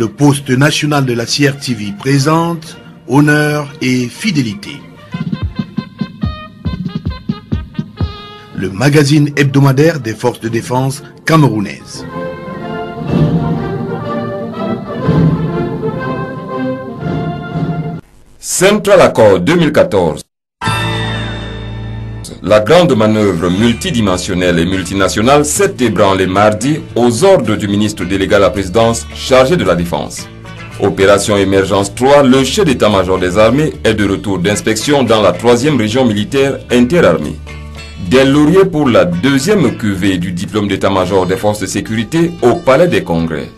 le poste national de la CRTV présente Honneur et Fidélité. Le magazine hebdomadaire des forces de défense camerounaises. Central Accord 2014. La grande manœuvre multidimensionnelle et multinationale s'est ébranlée mardi aux ordres du ministre délégué à la présidence chargé de la défense. Opération Émergence 3, le chef d'état-major des armées est de retour d'inspection dans la 3e région militaire interarmée. Des lauriers pour la 2e cuvée du diplôme d'état-major des forces de sécurité au Palais des Congrès.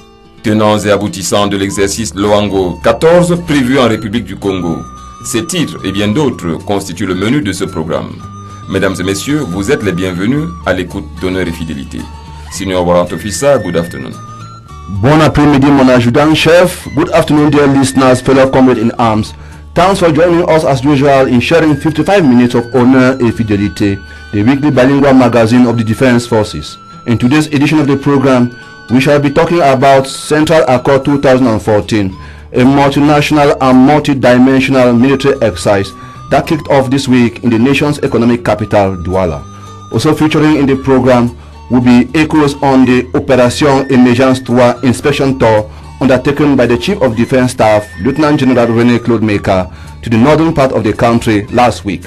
Tenants et aboutissants de l'exercice Loango 14 prévu en République du Congo. Ces titres et bien d'autres constituent le menu de ce programme. Mesdames et messieurs, vous êtes les bienvenus à l'écoute d'Honneur et Fidélité. Senior Warrant Officer, good afternoon. Bon après-midi, mon adjudant-chef. Good afternoon, dear listeners, fellow comrades in arms. Thanks for joining us as usual in sharing 55 minutes of Honneur et Fidélité, the weekly bilingual magazine of the Defense Forces. In today's edition of the program, we shall be talking about Central Accord 2014, a multinational and multi-dimensional military exercise that kicked off this week in the nation's economic capital, Douala. Also featuring in the program will be echoes on the Opération Émergence 3 inspection tour undertaken by the Chief of Defense Staff, Lieutenant General René Claude Meka, to the northern part of the country last week.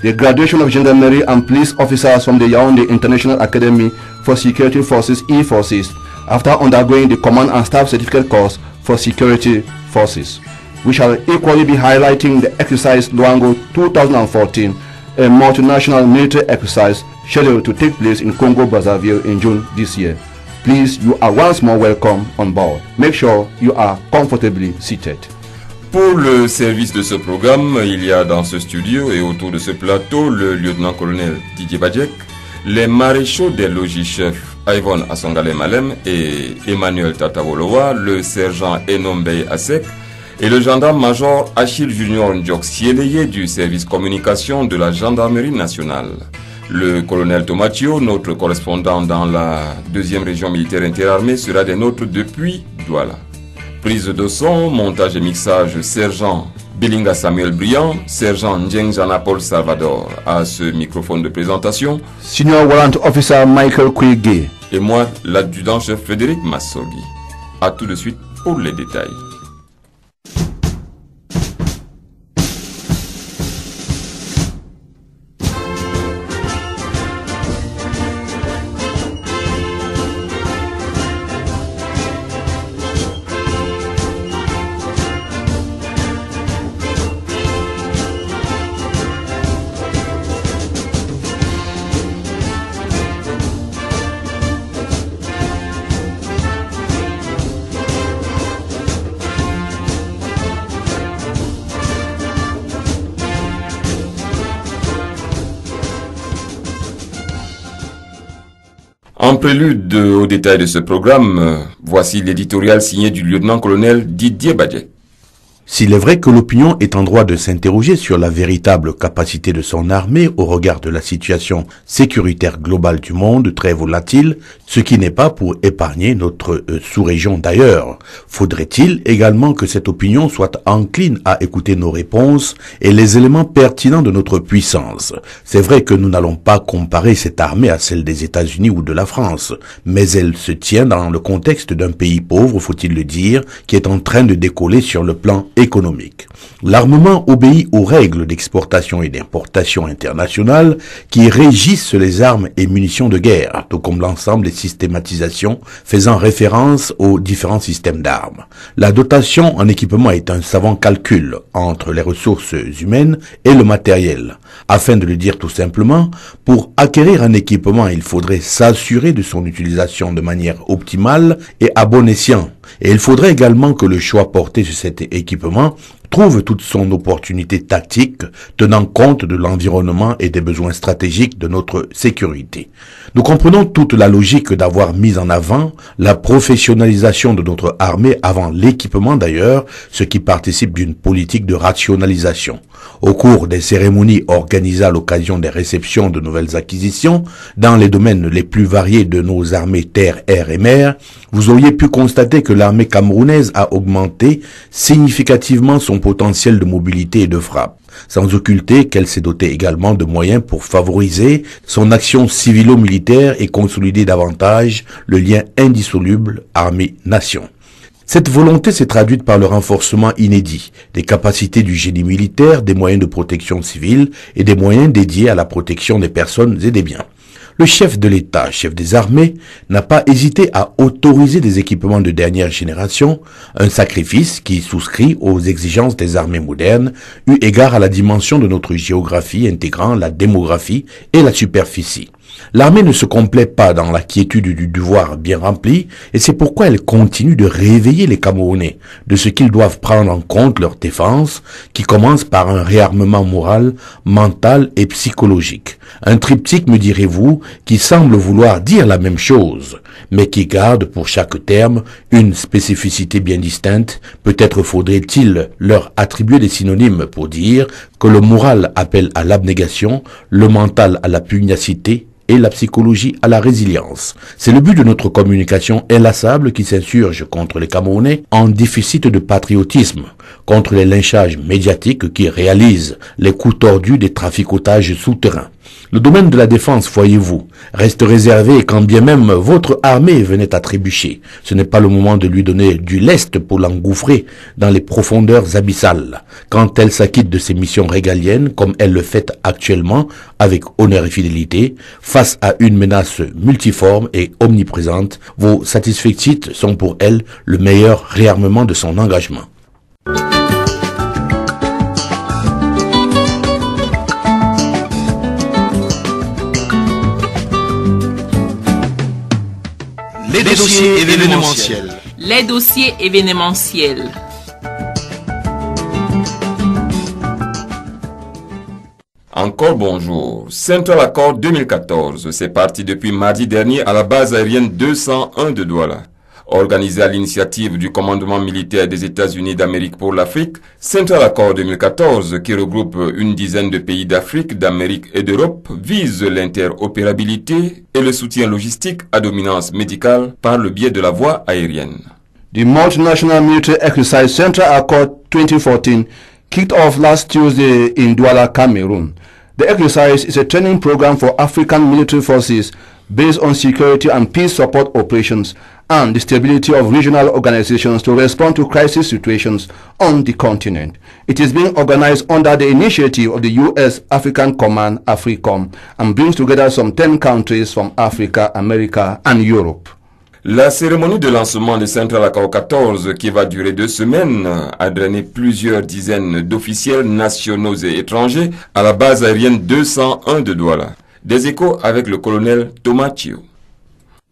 The graduation of gendarmerie and police officers from the Yaoundé International Academy for Security Forces E-Forces after undergoing the Command and Staff Certificate course for Security Forces. We shall equally be highlighting the exercise Luango 2014, a multinational military exercise scheduled to take place in Congo-Brazzaville in June this year. Please, you are once more welcome on board. Make sure you are comfortably seated. Pour le service de ce programme, il y a dans ce studio et autour de ce plateau le lieutenant-colonel Didier Badjek, les maréchaux des logis-chefs Yvonne Assongale Malem et Emmanuel Tatawolowa, le sergent Enombey Asek, et le gendarme-major Achille Junior Ndjok Sieleye du service communication de la gendarmerie nationale. Le colonel Tomatio, notre correspondant dans la 2e région militaire interarmée, sera des nôtres depuis Douala. Prise de son, montage et mixage, sergent Belinga Samuel Briand, sergent Ndjeng Jana-Paul Salvador. À ce microphone de présentation, Senior Warrant Officer Michael Kwege. Et moi, l'adjudant-chef Frédéric Massogi. A tout de suite pour les détails. En prélude au détail de ce programme, voici l'éditorial signé du lieutenant-colonel Didier Badjek. S'il est vrai que l'opinion est en droit de s'interroger sur la véritable capacité de son armée au regard de la situation sécuritaire globale du monde, très volatile, ce qui n'est pas pour épargner notre sous-région d'ailleurs, faudrait-il également que cette opinion soit encline à écouter nos réponses et les éléments pertinents de notre puissance. C'est vrai que nous n'allons pas comparer cette armée à celle des États-Unis ou de la France, mais elle se tient dans le contexte d'un pays pauvre, faut-il le dire, qui est en train de décoller sur le plan économique. L'armement obéit aux règles d'exportation et d'importation internationales qui régissent les armes et munitions de guerre, tout comme l'ensemble des systématisations faisant référence aux différents systèmes d'armes. La dotation en équipement est un savant calcul entre les ressources humaines et le matériel. Afin de le dire tout simplement, pour acquérir un équipement, il faudrait s'assurer de son utilisation de manière optimale et à bon escient. Et il faudrait également que le choix porté sur cet équipement trouve toute son opportunité tactique, tenant compte de l'environnement et des besoins stratégiques de notre sécurité. Nous comprenons toute la logique d'avoir mis en avant la professionnalisation de notre armée avant l'équipement d'ailleurs, ce qui participe d'une politique de rationalisation. Au cours des cérémonies organisées à l'occasion des réceptions de nouvelles acquisitions, dans les domaines les plus variés de nos armées terre, air et mer, vous auriez pu constater que l'armée camerounaise a augmenté significativement son potentiel de mobilité et de frappe, sans occulter qu'elle s'est dotée également de moyens pour favoriser son action civilo-militaire et consolider davantage le lien indissoluble armée-nation. Cette volonté s'est traduite par le renforcement inédit des capacités du génie militaire, des moyens de protection civile et des moyens dédiés à la protection des personnes et des biens. Le chef de l'État, chef des armées, n'a pas hésité à autoriser des équipements de dernière génération, un sacrifice qui souscrit aux exigences des armées modernes, eu égard à la dimension de notre géographie intégrant la démographie et la superficie. L'armée ne se complaît pas dans la quiétude du devoir bien rempli et c'est pourquoi elle continue de réveiller les Camerounais de ce qu'ils doivent prendre en compte leur défense qui commence par un réarmement moral, mental et psychologique. Un triptyque, me direz-vous, qui semble vouloir dire la même chose, mais qui garde pour chaque terme une spécificité bien distincte. Peut-être faudrait-il leur attribuer des synonymes pour dire que le moral appelle à l'abnégation, le mental à la pugnacité et la psychologie à la résilience. C'est le but de notre communication inlassable qui s'insurge contre les Camerounais en déficit de patriotisme, contre les lynchages médiatiques qui réalisent les coups tordus des traficotages souterrains. Le domaine de la défense, voyez-vous, reste réservé quand bien même votre armée venait à trébucher. Ce n'est pas le moment de lui donner du lest pour l'engouffrer dans les profondeurs abyssales. Quand elle s'acquitte de ses missions régaliennes, comme elle le fait actuellement, avec honneur et fidélité, face à une menace multiforme et omniprésente, vos satisfecits sont pour elle le meilleur réarmement de son engagement. Les dossiers événementiels. Les dossiers événementiels. Encore bonjour. Central Accord 2014, c'est parti depuis mardi dernier à la base aérienne 201 de Douala. Organisé à l'initiative du commandement militaire des États-Unis d'Amérique pour l'Afrique, Central Accord 2014, qui regroupe une dizaine de pays d'Afrique, d'Amérique et d'Europe, vise l'interopérabilité et le soutien logistique à dominance médicale par le biais de la voie aérienne. The multinational military exercise Central Accord 2014 kicked off last Tuesday in Douala, Cameroon. The exercise is a training program for African military forces based on security and peace support operations and the stability of regional organizations to respond to crisis situations on the continent. It is being organized under the initiative of the U.S. African Command, AFRICOM, and brings together some 10 countries from Africa, America, and Europe. La cérémonie de lancement de Central Accord 14, qui va durer 2 semaines, a drainé plusieurs dizaines d'officiels nationaux et étrangers à la base aérienne 201 de Douala. Des échos avec le colonel Thomas Chio.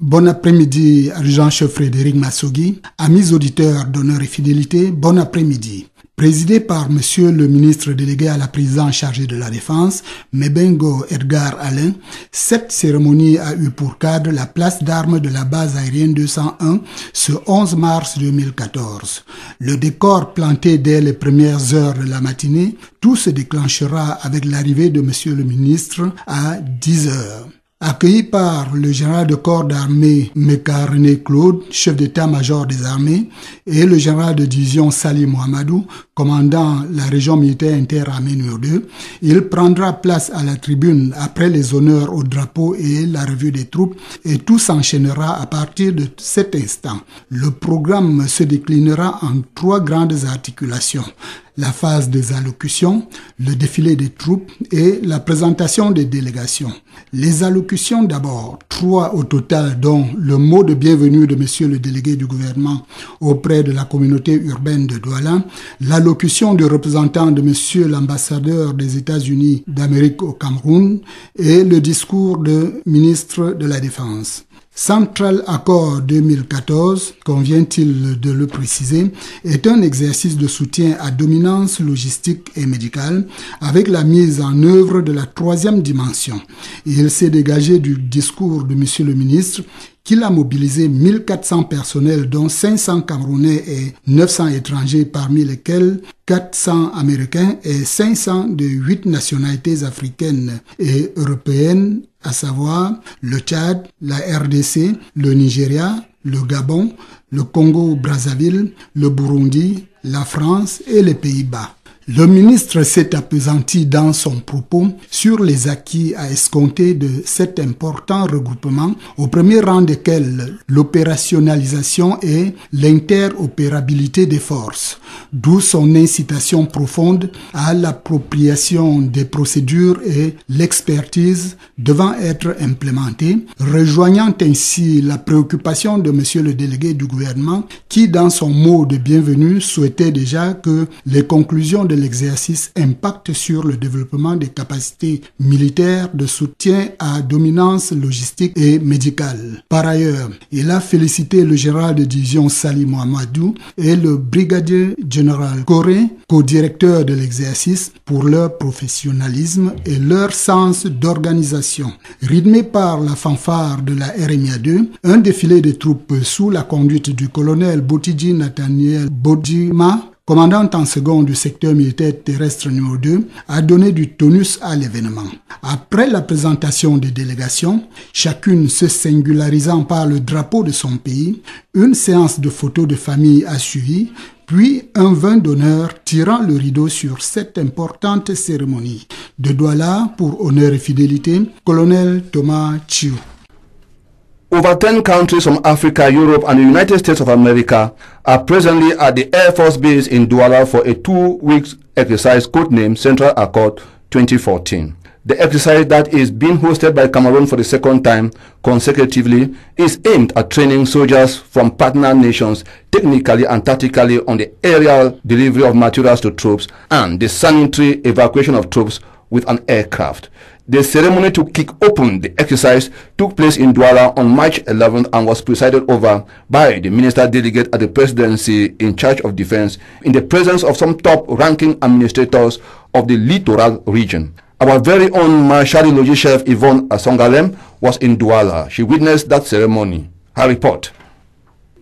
Bon après-midi, adjudant-chef Frédéric Massogui. Amis auditeurs d'honneur et fidélité, bon après-midi. Présidé par Monsieur le ministre délégué à la présidence chargée de la Défense, Mebengo Edgar Alain, cette cérémonie a eu pour cadre la place d'armes de la base aérienne 201 ce 11 mars 2014. Le décor planté dès les premières heures de la matinée, tout se déclenchera avec l'arrivée de Monsieur le ministre à 10 heures. Accueilli par le général de corps d'armée Meka René Claude, chef d'état-major des armées, et le général de division Sali Mohamedou, commandant la région militaire interarmée numéro 2, il prendra place à la tribune après les honneurs au drapeau et la revue des troupes et tout s'enchaînera à partir de cet instant. Le programme se déclinera en 3 grandes articulations. La phase des allocutions, le défilé des troupes et la présentation des délégations. Les allocutions d'abord, 3 au total, dont le mot de bienvenue de monsieur le délégué du gouvernement auprès de la communauté urbaine de Douala, l'allocution du représentant de monsieur l'ambassadeur des États-Unis d'Amérique au Cameroun et le discours du ministre de la Défense. Central Accord 2014, convient-il de le préciser, est un exercice de soutien à dominance logistique et médicale avec la mise en œuvre de la troisième dimension. Il s'est dégagé du discours de Monsieur le ministre qu'il a mobilisé 1400 personnels dont 500 Camerounais et 900 étrangers, parmi lesquels 400 Américains et 500 de 8 nationalités africaines et européennes, à savoir le Tchad, la RDC, le Nigeria, le Gabon, le Congo-Brazzaville, le Burundi, la France et les Pays-Bas. Le ministre s'est appesanti dans son propos sur les acquis à escompter de cet important regroupement, au premier rang desquels l'opérationnalisation et l'interopérabilité des forces, d'où son incitation profonde à l'appropriation des procédures et l'expertise devant être implémentées, rejoignant ainsi la préoccupation de monsieur le délégué du gouvernement qui, dans son mot de bienvenue, souhaitait déjà que les conclusions de l'exercice impactent sur le développement des capacités militaires de soutien à dominance logistique et médicale. Par ailleurs, il a félicité le général de division Sali Mohamedou et le brigadier général Coré, co-directeur de l'exercice, pour leur professionnalisme et leur sens d'organisation. Rythmé par la fanfare de la RMIA 2, un défilé de troupes sous la conduite du colonel Botidji Nathaniel Bodjima, commandant en second du secteur militaire terrestre numéro 2, a donné du tonus à l'événement. Après la présentation des délégations, chacune se singularisant par le drapeau de son pays, une séance de photos de famille a suivi, puis un vin d'honneur tirant le rideau sur cette importante cérémonie. De Douala, pour honneur et fidélité, colonel Thomas Chiu. Over 10 countries from Africa, Europe, and the United States of America are presently at the Air Force Base in Douala for a 2-week exercise codenamed Central Accord 2014. The exercise that is being hosted by Cameroon for the second time consecutively is aimed at training soldiers from partner nations technically and tactically on the aerial delivery of materials to troops and the sanitary evacuation of troops with an aircraft. The ceremony to kick open the exercise took place in Douala on March 11th and was presided over by the Minister Delegate at the Presidency in charge of defense in the presence of some top-ranking administrators of the littoral region. Our very own Marshali Logi chef Yvonne Asongalem was in Douala. She witnessed that ceremony. Her report.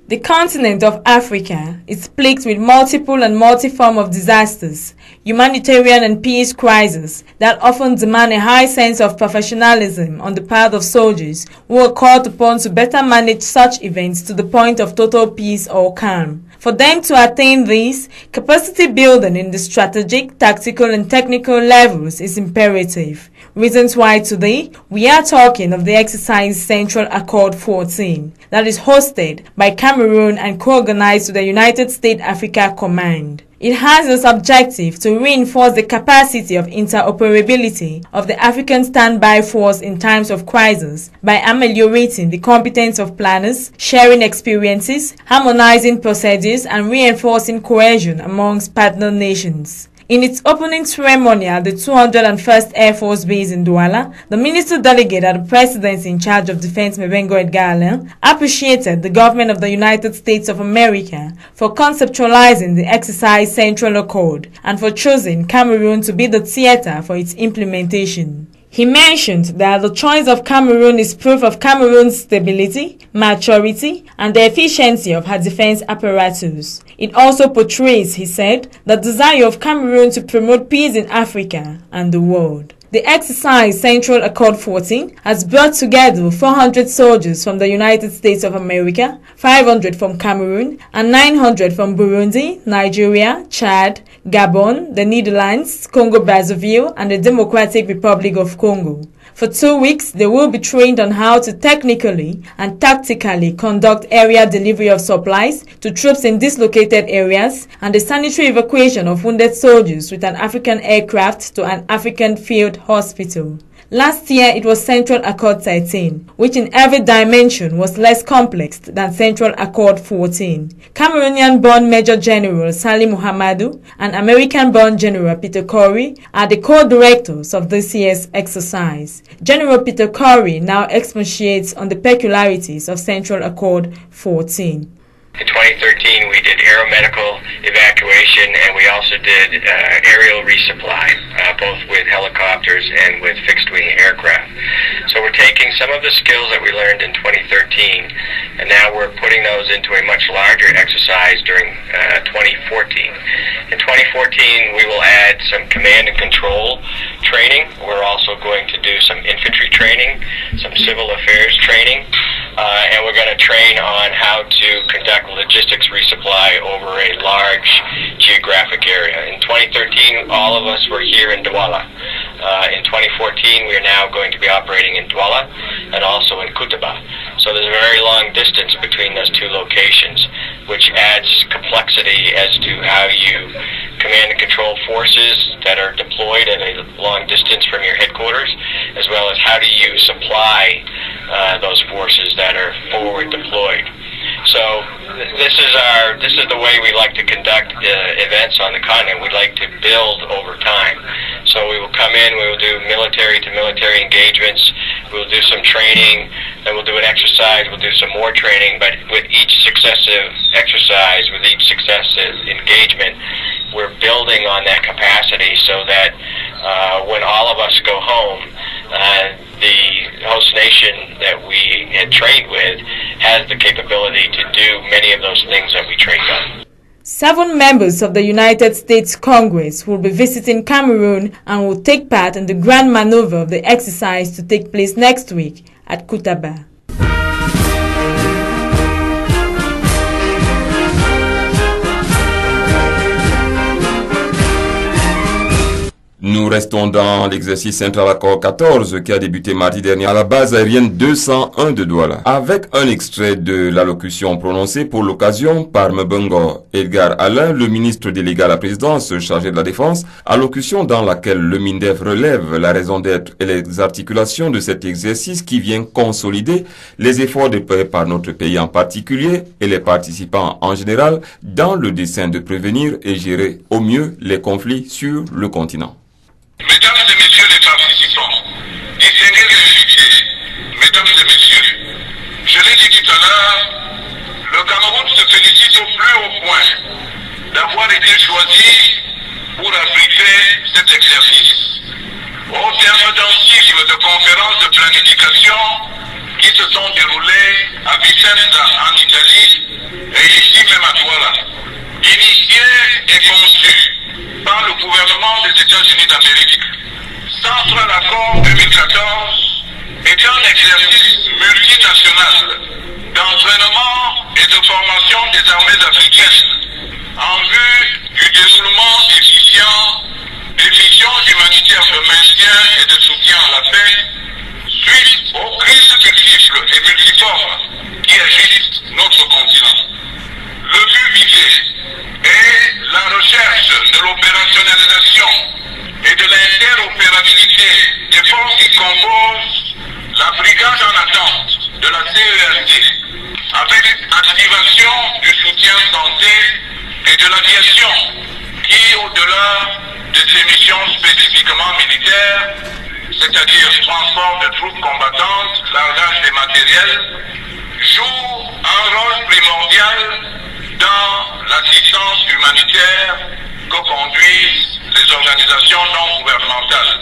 The continent of Africa is plagued with multiple and multi-form of disasters, humanitarian and peace crises that often demand a high sense of professionalism on the part of soldiers who are called upon to better manage such events to the point of total peace or calm. For them to attain this, capacity building in the strategic, tactical and technical levels is imperative. Reasons why today we are talking of the exercise Central Accord 14 that is hosted by Cameroon and co-organized with the United States Africa Command. It has as objective to reinforce the capacity of interoperability of the African Standby Force in times of crisis by ameliorating the competence of planners, sharing experiences, harmonizing procedures, and reinforcing cohesion amongst partner nations. In its opening ceremony at the 201st Air Force Base in Douala, the Minister Delegate at the Presidency in charge of Defense, Mebengo Edgar Alain, appreciated the government of the United States of America for conceptualizing the exercise Central Accord and for choosing Cameroon to be the theater for its implementation. He mentioned that the choice of Cameroon is proof of Cameroon's stability, maturity, and the efficiency of her defense apparatus. It also portrays, he said, the desire of Cameroon to promote peace in Africa and the world. The exercise Central Accord 14 has brought together 400 soldiers from the United States of America, 500 from Cameroon, and 900 from Burundi, Nigeria, Chad, Gabon, the Netherlands, Congo-Brazzaville, and the Democratic Republic of Congo. For 2 weeks, they will be trained on how to technically and tactically conduct area delivery of supplies to troops in dislocated areas and the sanitary evacuation of wounded soldiers with an African aircraft to an African field hospital. Last year, it was Central Accord 13, which in every dimension was less complex than Central Accord 14. Cameroonian-born Major General Sali Muhammadu and American-born General Peter Corey are the co-directors of this year's exercise. General Peter Corey now expatiates on the peculiarities of Central Accord 14. In 2013, we did aeromedical evacuation, and we also did aerial resupply, both with helicopters and with fixed-wing aircraft. So we're taking some of the skills that we learned in 2013, and now we're putting those into a much larger exercise during 2014. In 2014, we will add some command and control training. We're also going to do some infantry training, some civil affairs training, and we're going to train on how to conduct logistics resupply over a large geographic area. In 2013, all of us were here in Douala. In 2014, we are now going to be operating in Douala and also in Kutaba. So there's a very long distance between those two locations, which adds complexity as to how you command and control forces that are deployed at a long distance from your headquarters, as well as how do you supply those forces that are forward deployed. So this is the way we like to conduct events on the continent. We like to build over time. So we will come in, we will do military to military engagements, we'll do some training, then we'll do an exercise, we'll do some more training, but with each successive exercise, with each successive engagement, we're building on that capacity so that when all of us go home, the host nation that we had trained with has the capability to do many of those things that we trained on. 7 members of the United States Congress will be visiting Cameroon and will take part in the grand maneuver of the exercise to take place next week at Kutaba. Nous restons dans l'exercice Central Accord 14 qui a débuté mardi dernier à la base aérienne 201 de Douala, avec un extrait de l'allocution prononcée pour l'occasion par Mbongo Edgar Alain, le ministre délégué à la présidence chargé de la défense, allocution dans laquelle le MINDEF relève la raison d'être et les articulations de cet exercice qui vient consolider les efforts déployés par notre pays en particulier et les participants en général dans le dessein de prévenir et gérer au mieux les conflits sur le continent. Mesdames et messieurs les participants, distingués invités, mesdames et messieurs, je l'ai dit tout à l'heure, le Cameroun se félicite au plus haut point d'avoir été choisi pour abriter cet exercice. Au terme d'un cycle de conférences de planification qui se sont déroulées à Vicenza en Italie et ici même à Douala, initié et conçu par le gouvernement des États-Unis d'Amérique. Central Accord 2014 est un exercice multinational d'entraînement et de formation des armées africaines en vue du déroulement efficient des missions humanitaires de maintien et de soutien à la paix suite aux crises multiples et multiformes qui agitent notre continent. Le but visé est la recherche de l'opérationnalisation et de l'interopérabilité des forces qui composent la brigade en attente de la CERD, avec activation du soutien santé et de l'aviation qui, au-delà de ces missions spécifiquement militaires, c'est-à-dire transport de troupes combattantes, largage des matériels, joue un rôle primordial dans l'assistance humanitaire que conduisent les organisations non gouvernementales.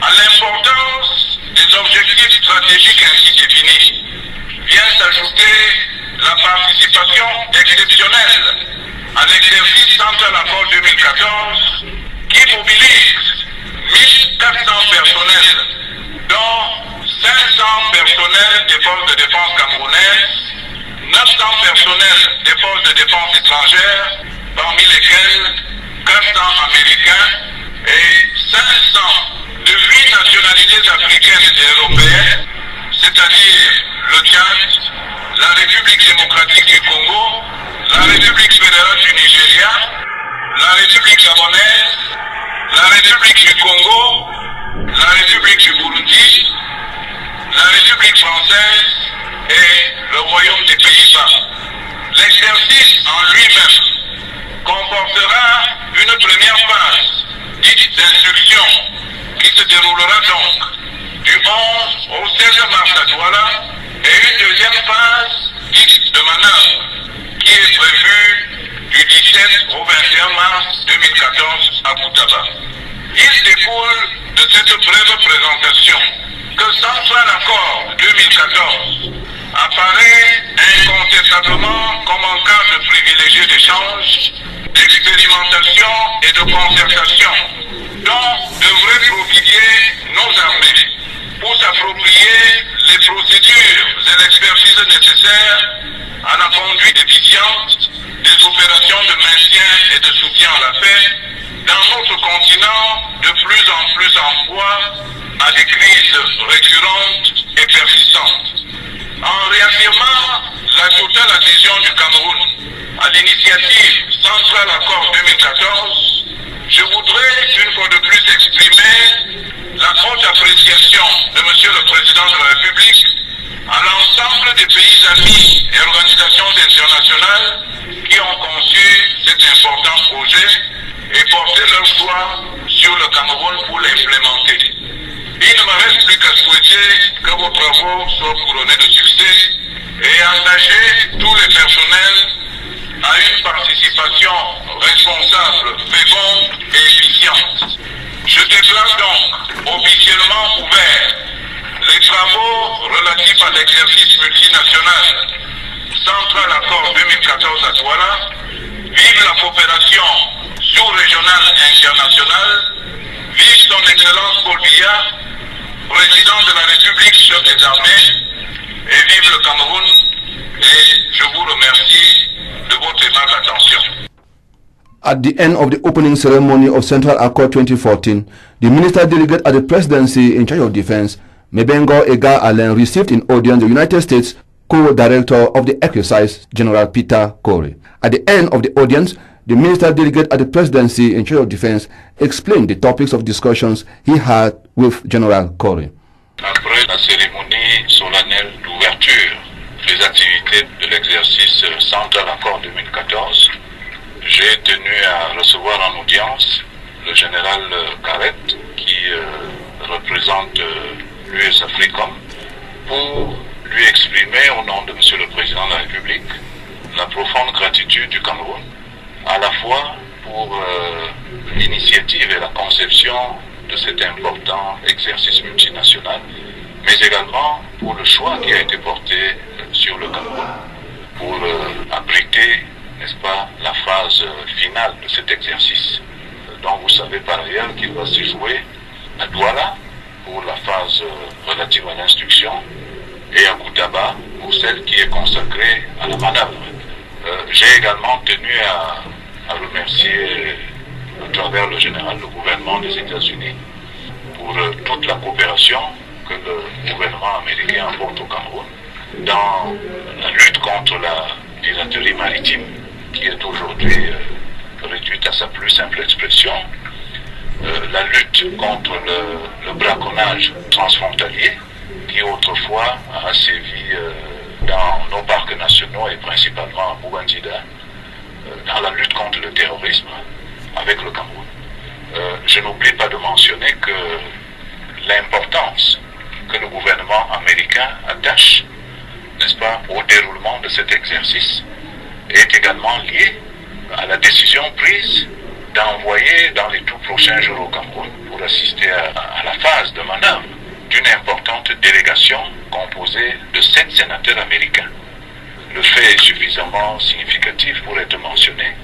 À l'importance des objectifs stratégiques ainsi définis vient s'ajouter la participation exceptionnelle à l'exercice Central Accord 2014 qui mobilise 1400 personnels, dont 500 personnels des forces de défense camerounaises, 900 personnels des forces de défense étrangères, parmi lesquels 400 américains et 500 de 8 nationalités africaines et européennes, c'est-à-dire le Tchad, la République démocratique du Congo, la République fédérale du Nigeria, la République gabonaise, la République du Congo, la République du Burundi mars à Douala et une deuxième phase dite de manœuvre qui est prévue du 17 au 21 mars 2014 à Koutaba. Il découle de cette brève présentation que Central Accord 2014 apparaît incontestablement comme un cadre privilégié d'échange, d'expérimentation et de concertation dont devraient profiter nos armées pour s'approprier les procédures et l'expertise nécessaires à la conduite efficiente des opérations de maintien et de soutien à la paix dans notre continent de plus en plus en proie à des crises récurrentes et persistantes. En réaffirmant la totale adhésion du Cameroun à l'initiative Central Accord 2014, je voudrais une fois de plus exprimer la haute appréciation de Monsieur le Président de la République à l'ensemble des pays amis et organisations internationales qui ont conçu cet important projet et porté leur choix sur le Cameroun pour l'implémenter. Il ne me reste plus qu'à souhaiter que vos travaux soient couronnés de succès et engager tous les personnels à une participation responsable, féconde et efficiente. Je déclare donc officiellement ouvert les travaux relatifs à l'exercice multinational Central Accord 2014 à Douala. Vive la coopération sous-régionale et internationale. Vive son Excellence Paul Biya, président de la République, chef des armées, et vive le Cameroun. Et je vous remercie de votre aimable attention. At the end of the opening ceremony of Central Accord 2014, the minister delegate at the presidency in charge of defense, Mebengo Ega Allen, received in audience the United States co-director of the exercise, General Peter Corey. At the end of the audience, the minister delegate at the presidency in charge of defense explained the topics of discussions he had with General Corey. Après la cérémonie solennelle d'ouverture des activités de l'exercice Central Accord 2014, j'ai tenu à recevoir en audience le général Carrette qui représente l'US Africom pour lui exprimer au nom de Monsieur le Président de la République la profonde gratitude du Cameroun, à la fois pour l'initiative et la conception de cet important exercice multinational, mais également pour le choix qui a été porté sur le Cameroun pour abriter, n'est-ce pas, la phase finale de cet exercice, dont vous savez par ailleurs qu'il va se jouer à Douala pour la phase relative à l'instruction et à Koutaba pour celle qui est consacrée à la manœuvre. J'ai également tenu à remercier à travers le général le gouvernement des États-Unis pour toute la coopération que le gouvernement américain apporte au Cameroun dans la lutte contre la piraterie maritime qui est aujourd'hui réduite à sa plus simple expression, la lutte contre le braconnage transfrontalier qui autrefois a sévi dans nos parcs nationaux et principalement à Boubandida, dans la lutte contre le terrorisme avec le Cameroun. Je n'oublie pas de mentionner que l'importance que le gouvernement américain attache, n'est-ce pas, au déroulement de cet exercice est également liée à la décision prise d'envoyer dans les tout prochains jours au Cameroun pour assister à la phase de manœuvre d'une importante délégation composée de 7 sénateurs américains. Le fait est suffisamment significatif pour être mentionné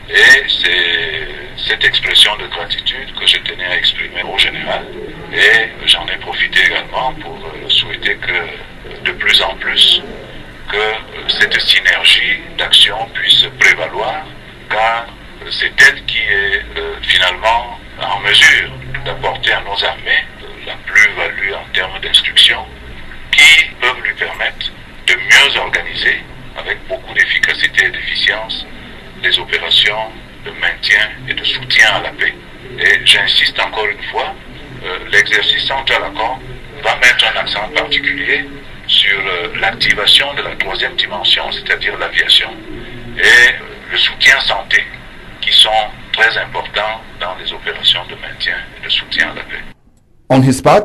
et c'est cette expression de gratitude que je tenais à exprimer au général et j'en ai profité également pour souhaiter que de plus en plus que cette synergie d'action puisse prévaloir car c'est elle qui est finalement en mesure d'apporter à nos armées la plus-value en termes d'instruction qui peuvent lui permettre de mieux organiser avec beaucoup d'efficacité et d'efficience les opérations de maintien et de soutien à la paix. Et j'insiste encore une fois, l'exercice Central Accord va mettre un accent particulier sur l'activation de la troisième dimension, c'est-à-dire l'aviation, et le soutien santé, qui sont très importants dans les opérations de maintien et de soutien à la paix. On his part,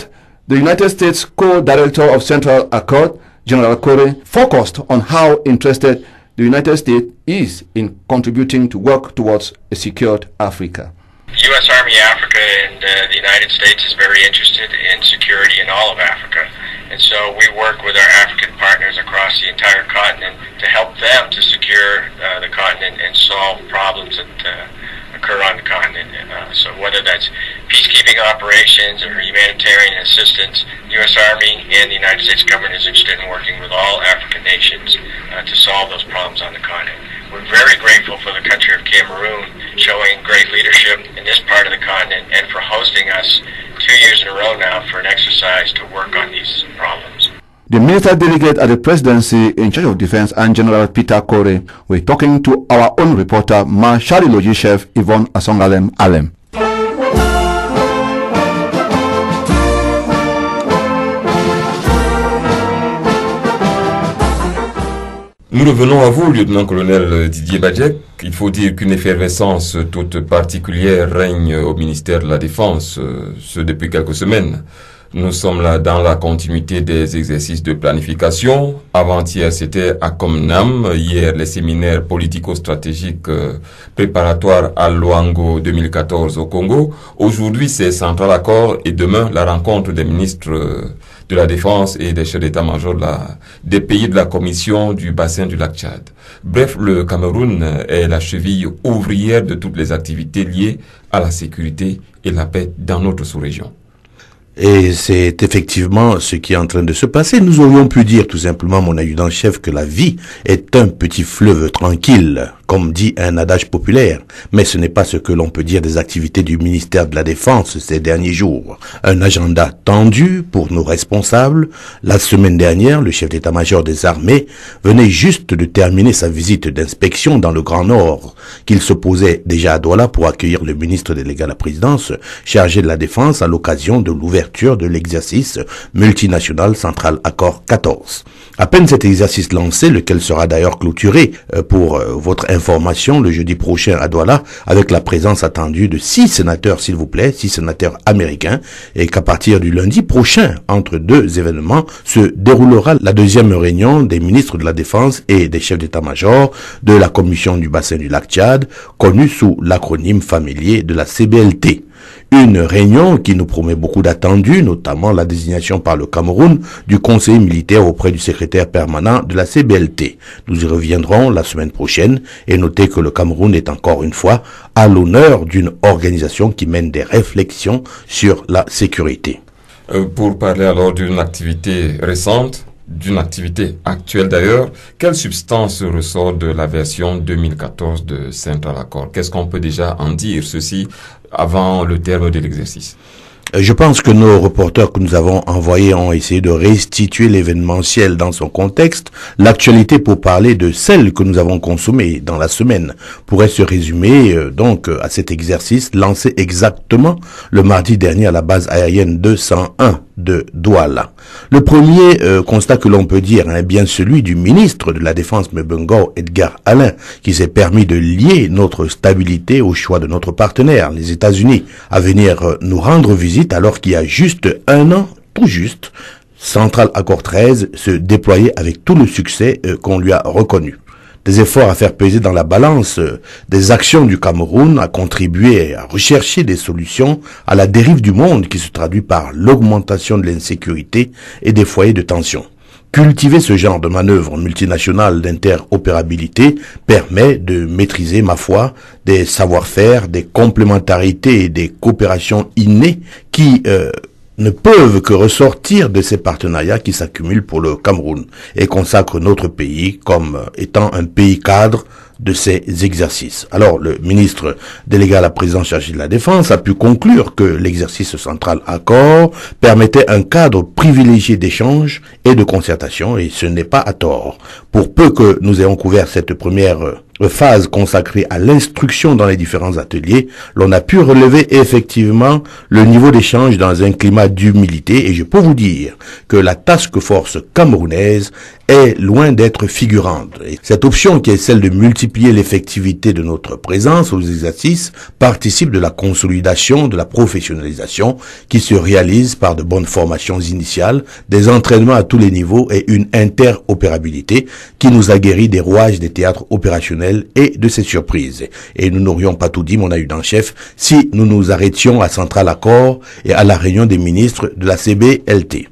The United States co-director of Central Accord, General Kore, focused on how interested the United States is in contributing to work towards a secured Africa. U.S. Army Africa and the United States is very interested in security in all of Africa. And so we work with our African partners across the entire continent to help them to secure the continent and solve problems that occur on the continent. So whether that's peacekeeping operations or humanitarian assistance, the U.S. Army and the United States government is interested in working with all African nations to solve those problems on the continent. We're very grateful for the country of Cameroon showing great leadership in this part of the continent and for hosting us 2 years in a row now for an exercise to work on these problems. The minister delegate at the presidency in charge of defense and General Peter Kore were talking to our own reporter, Marshali Logi chef Yvonne Asongalem Alem. Nous revenons à vous, lieutenant-colonel Didier Badjek. Il faut dire qu'une effervescence toute particulière règne au ministère de la Défense, ce depuis quelques semaines. Nous sommes là dans la continuité des exercices de planification. Avant-hier, c'était à Komnam. Hier, les séminaires politico-stratégiques préparatoires à Luango 2014 au Congo. Aujourd'hui, c'est Central Accord et demain, la rencontre des ministres de la Défense et des chefs d'état-major des pays de la Commission du bassin du lac Tchad. Bref, le Cameroun est la cheville ouvrière de toutes les activités liées à la sécurité et la paix dans notre sous-région. Et c'est effectivement ce qui est en train de se passer. Nous aurions pu dire tout simplement, mon adjudant-chef, que la vie est un petit fleuve tranquille, comme dit un adage populaire. Mais ce n'est pas ce que l'on peut dire des activités du ministère de la Défense ces derniers jours. Un agenda tendu pour nos responsables. La semaine dernière, le chef d'état-major des armées venait juste de terminer sa visite d'inspection dans le Grand Nord, qu'il se posait déjà à Douala pour accueillir le ministre délégué à la présidence, chargé de la Défense à l'occasion de l'ouverture de l'exercice multinational Central Accord 14. À peine cet exercice lancé, lequel sera d'ailleurs clôturé pour votre information le jeudi prochain à Douala, avec la présence attendue de 6 sénateurs, s'il vous plaît, 6 sénateurs américains, et qu'à partir du lundi prochain, entre deux événements, se déroulera la deuxième réunion des ministres de la Défense et des chefs d'état-major de la Commission du bassin du lac Tchad, connue sous l'acronyme familier de la CBLT. Une réunion qui nous promet beaucoup d'attendus, notamment la désignation par le Cameroun du conseiller militaire auprès du secrétaire permanent de la CBLT. Nous y reviendrons la semaine prochaine et notez que le Cameroun est encore une fois à l'honneur d'une organisation qui mène des réflexions sur la sécurité. Pour parler alors d'une activité récente, d'une activité actuelle d'ailleurs, quelle substance ressort de la version 2014 de Central Accord? Qu'est-ce qu'on peut déjà en dire, ceci avant le terme de l'exercice? Je pense que nos reporters que nous avons envoyés ont essayé de restituer l'événementiel dans son contexte. L'actualité, pour parler de celle que nous avons consommée dans la semaine, pourrait se résumer donc à cet exercice lancé exactement le mardi dernier à la base aérienne 201 de Douala. Le premier constat que l'on peut dire est bien celui du ministre de la Défense Mbengo Edgar Alain, qui s'est permis de lier notre stabilité au choix de notre partenaire, les États-Unis, à venir nous rendre visite alors qu'il y a juste un an, tout juste, Central Accord 13 se déployait avec tout le succès qu'on lui a reconnu. Des efforts à faire peser dans la balance des actions du Cameroun, à contribuer à rechercher des solutions à la dérive du monde qui se traduit par l'augmentation de l'insécurité et des foyers de tension. Cultiver ce genre de manœuvre multinationale d'interopérabilité permet de maîtriser, ma foi, des savoir-faire, des complémentarités et des coopérations innées qui ne peuvent que ressortir de ces partenariats qui s'accumulent pour le Cameroun et consacrent notre pays comme étant un pays cadre de ces exercices. Alors, le ministre délégué à la présidence chargée de la Défense a pu conclure que l'exercice Central Accord permettait un cadre privilégié d'échange et de concertation, et ce n'est pas à tort. Pour peu que nous ayons couvert cette première phase consacrée à l'instruction dans les différents ateliers, l'on a pu relever effectivement le niveau d'échange dans un climat d'humilité et je peux vous dire que la task force camerounaise est loin d'être figurante. Et cette option qui est celle de multiplier l'effectivité de notre présence aux exercices participe de la consolidation, de la professionnalisation qui se réalise par de bonnes formations initiales, des entraînements à tous les niveaux et une interopérabilité qui nous a guéri des rouages des théâtres opérationnels et de ses surprises. Et nous n'aurions pas tout dit, mon adjudant-chef, si nous nous arrêtions à Central Accord et à la réunion des ministres de la CBLT.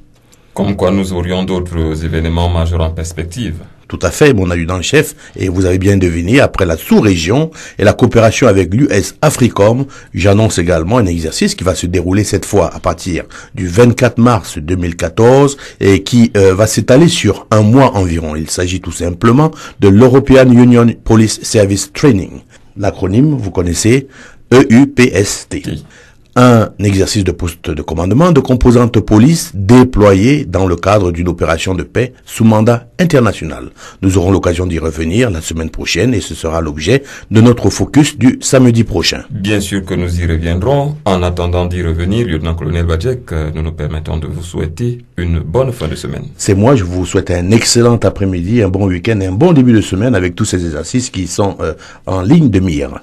Comme quoi nous aurions d'autres événements majeurs en perspective. Tout à fait, mon adjudant-chef, et vous avez bien deviné, après la sous-région et la coopération avec l'US Africom, j'annonce également un exercice qui va se dérouler cette fois à partir du 24 mars 2014 et qui va s'étaler sur un mois environ. Il s'agit tout simplement de l'European Union Police Service Training. L'acronyme, vous connaissez, EUPST. Oui. Un exercice de poste de commandement de composante police déployée dans le cadre d'une opération de paix sous mandat international. Nous aurons l'occasion d'y revenir la semaine prochaine et ce sera l'objet de notre focus du samedi prochain. Bien sûr que nous y reviendrons. En attendant d'y revenir, lieutenant-colonel Badjek, nous nous permettons de vous souhaiter une bonne fin de semaine. C'est moi, je vous souhaite un excellent après-midi, un bon week-end et un bon début de semaine avec tous ces exercices qui sont en ligne de mire.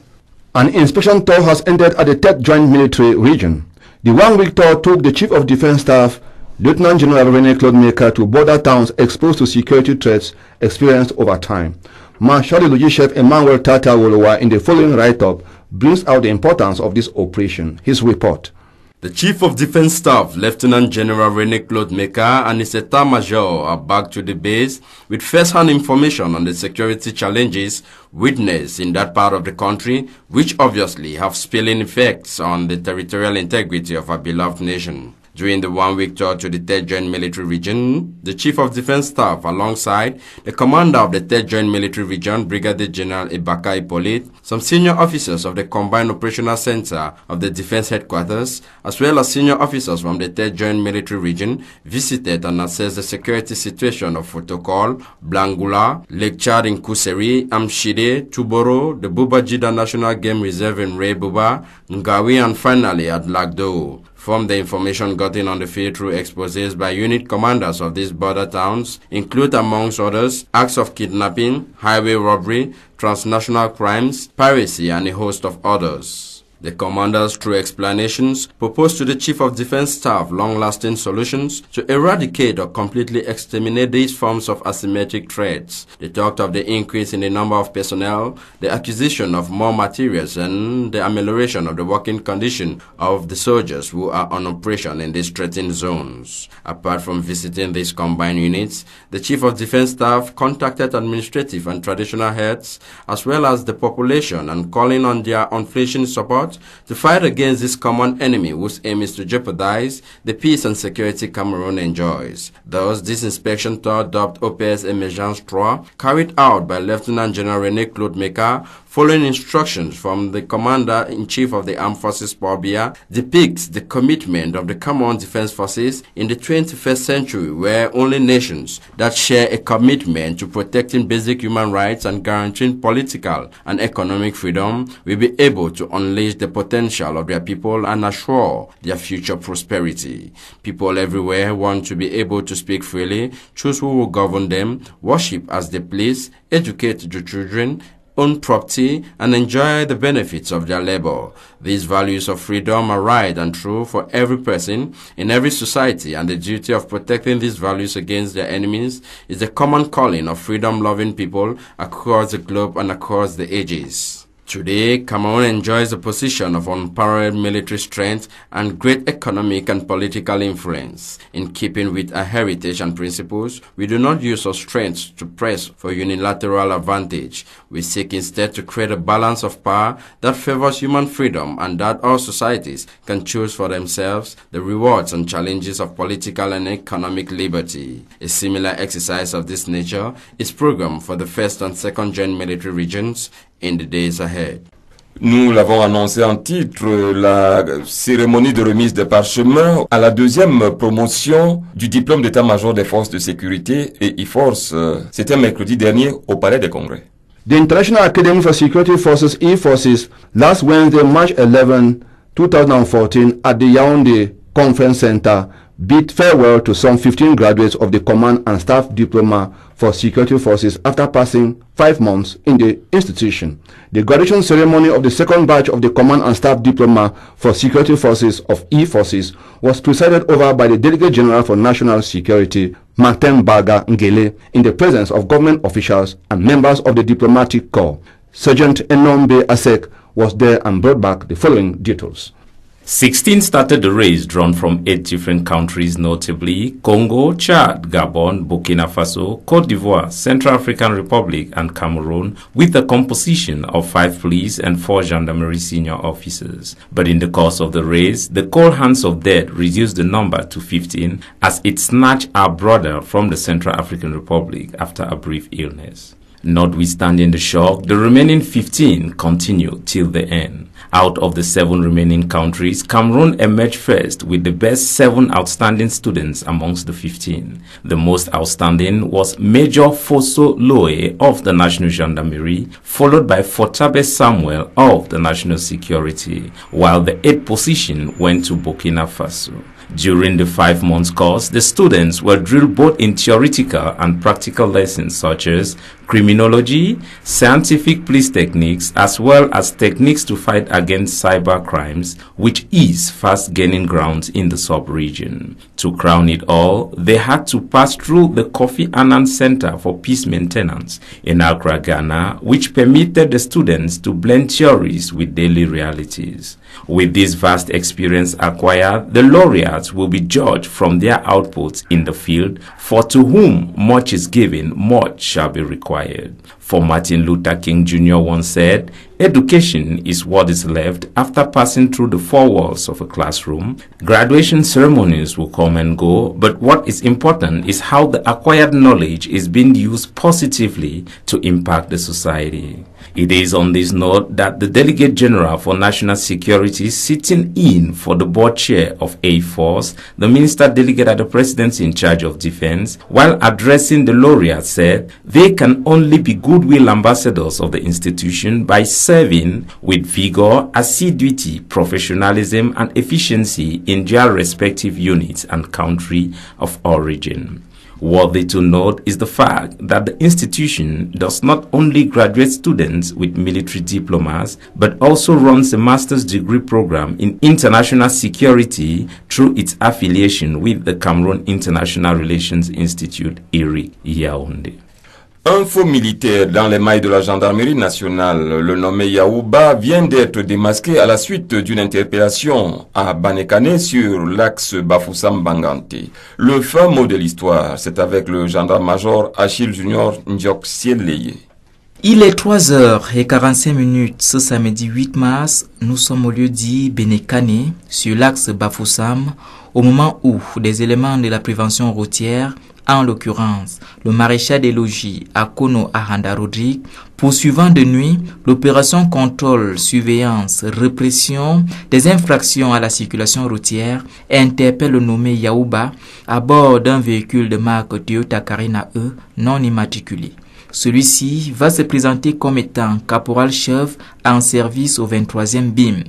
An inspection tour has ended at the 3rd Joint Military Region. The one-week tour took the Chief of Defense Staff, Lieutenant General René-Claude Meka, to border towns exposed to security threats experienced over time. Marshal Logis Chef Emmanuel Tata Wolowa in the following write-up brings out the importance of this operation. His report. The Chief of Defense Staff, Lieutenant General René-Claude Meka, and his État-Major are back to the base with first-hand information on the security challenges witnessed in that part of the country, which obviously have spilling effects on the territorial integrity of our beloved nation. During the one-week tour to the 3rd Joint Military Region, the Chief of Defense Staff, alongside the Commander of the 3rd Joint Military Region, Brigadier General Ibaka Hippolyte, some senior officers of the Combined Operational Center of the Defense Headquarters, as well as senior officers from the 3rd Joint Military Region, visited and assessed the security situation of Fotokol, Blangula, Lake Chad in Kuseri, Amshide, Tuboro, the Bubajida National Game Reserve in Rebuba, Ngawi, and finally at Lagdo. From the information gotten on the field through exposés by unit commanders of these border towns include, amongst others, acts of kidnapping, highway robbery, transnational crimes, piracy, and a host of others. The commanders, through explanations, proposed to the Chief of Defense Staff long-lasting solutions to eradicate or completely exterminate these forms of asymmetric threats. They talked of the increase in the number of personnel, the acquisition of more materials, and the amelioration of the working condition of the soldiers who are on operation in these threatened zones. Apart from visiting these combined units, the Chief of Defense Staff contacted administrative and traditional heads, as well as the population, and calling on their unflinching support to fight against this common enemy whose aim is to jeopardize the peace and security Cameroon enjoys. Thus, this inspection tour, dubbed OPS Emergence 3, carried out by Lieutenant General René-Claude Meka, following instructions from the Commander-in-Chief of the Armed Forces, Paul Biya, depicts the commitment of the Cameroon Defense Forces in the 21st century, where only nations that share a commitment to protecting basic human rights and guaranteeing political and economic freedom will be able to unleash the potential of their people and assure their future prosperity. People everywhere want to be able to speak freely, choose who will govern them, worship as they please, educate their children, own property, and enjoy the benefits of their labor. These values of freedom are right and true for every person in every society, and the duty of protecting these values against their enemies is the common calling of freedom-loving people across the globe and across the ages. Today, Cameroon enjoys a position of unparalleled military strength and great economic and political influence. In keeping with our heritage and principles, we do not use our strength to press for unilateral advantage. We seek instead to create a balance of power that favors human freedom and that all societies can choose for themselves the rewards and challenges of political and economic liberty. A similar exercise of this nature is programmed for the 1st and 2nd Joint Military Regions in the days ahead. Nous l'avons annoncé en titre, la cérémonie de remise des parchemins à la 2e promotion du diplôme d'état-major des forces de sécurité et e-force, c'était mercredi dernier au Palais des Congrès. The International Academy for Security Forces (E-Forces) last Wednesday, March 11, 2014, at the Yaoundé Conference Center, bid farewell to some 15 graduates of the Command and Staff Diploma for Security Forces after passing 5 months in the institution. The graduation ceremony of the second batch of the Command and Staff Diploma for Security Forces of E-Forces was presided over by the Delegate General for National Security, Martin Baga Ngele, in the presence of government officials and members of the diplomatic corps. Sergeant Enombe Asek was there and brought back the following details. 16 started the race, drawn from 8 different countries, notably Congo, Chad, Gabon, Burkina Faso, Cote d'Ivoire, Central African Republic, and Cameroon, with a composition of 5 police and 4 gendarmerie senior officers. But in the course of the race, the cold hands of death reduced the number to 15 as it snatched our brother from the Central African Republic after a brief illness. Notwithstanding the shock, the remaining 15 continued till the end. Out of the 7 remaining countries, Cameroon emerged first with the best 7 outstanding students amongst the 15. The most outstanding was Major Fosso Loe of the National Gendarmerie, followed by Fortabe Samuel of the National Security, while the 8th position went to Burkina Faso. During the 5 months course, the students were drilled both in theoretical and practical lessons such as criminology, scientific police techniques, as well as techniques to fight against cyber crimes, which is fast gaining ground in the sub-region. To crown it all, they had to pass through the Kofi Annan Center for Peace Maintenance in Accra, Ghana, which permitted the students to blend theories with daily realities. With this vast experience acquired, the laureates will be judged from their outputs in the field, for to whom much is given, much shall be required. For Martin Luther King Jr. once said, "Education is what is left after passing through the 4 walls of a classroom. Graduation ceremonies will come and go, but what is important is how the acquired knowledge is being used positively to impact the society." It is on this note that the Delegate General for National Security, sitting in for the board chair of A-Force, the Minister Delegate at the Presidency in charge of Defense, while addressing the laureates, said they can only be goodwill ambassadors of the institution by serving with vigor, assiduity, professionalism, and efficiency in their respective units and country of origin. Worthy to note is the fact that the institution does not only graduate students with military diplomas, but also runs a master's degree program in international security through its affiliation with the Cameroon International Relations Institute, IRI, Yaoundé. Un faux militaire dans les mailles de la gendarmerie nationale, le nommé Yaouba, vient d'être démasqué à la suite d'une interpellation à Banekane sur l'axe Bafoussam-Bangante. Le fin mot de l'histoire, c'est avec le gendarme-major Achille Junior Ndiok Sieleye. Il est 3h45 ce samedi 8 mars. Nous sommes au lieu dit Banekane, sur l'axe Bafoussam, au moment où des éléments de la prévention routière, en l'occurrence le maréchal des logis Akono Ahanda Rodrigue, poursuivant de nuit l'opération contrôle, surveillance, répression des infractions à la circulation routière, interpelle le nommé Yaouba à bord d'un véhicule de marque Toyota Carina E non immatriculé. Celui-ci va se présenter comme étant caporal-chef en service au 23e BIM.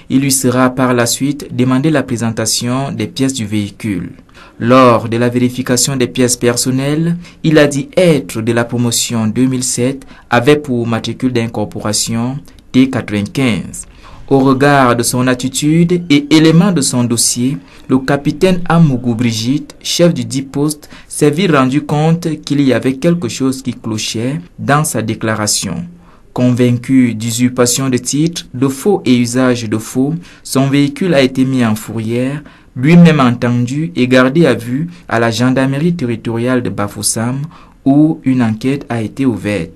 Il lui sera par la suite demandé la présentation des pièces du véhicule. Lors de la vérification des pièces personnelles, il a dit être de la promotion 2007 avec pour matricule d'incorporation T95. Au regard de son attitude et éléments de son dossier, le capitaine Amougou Brigitte, chef du dit poste, s'est vite rendu compte qu'il y avait quelque chose qui clochait dans sa déclaration. Convaincu d'usurpation de titres, de faux et usage de faux, son véhicule a été mis en fourrière, lui-même entendu et gardé à vue à la gendarmerie territoriale de Bafoussam où une enquête a été ouverte.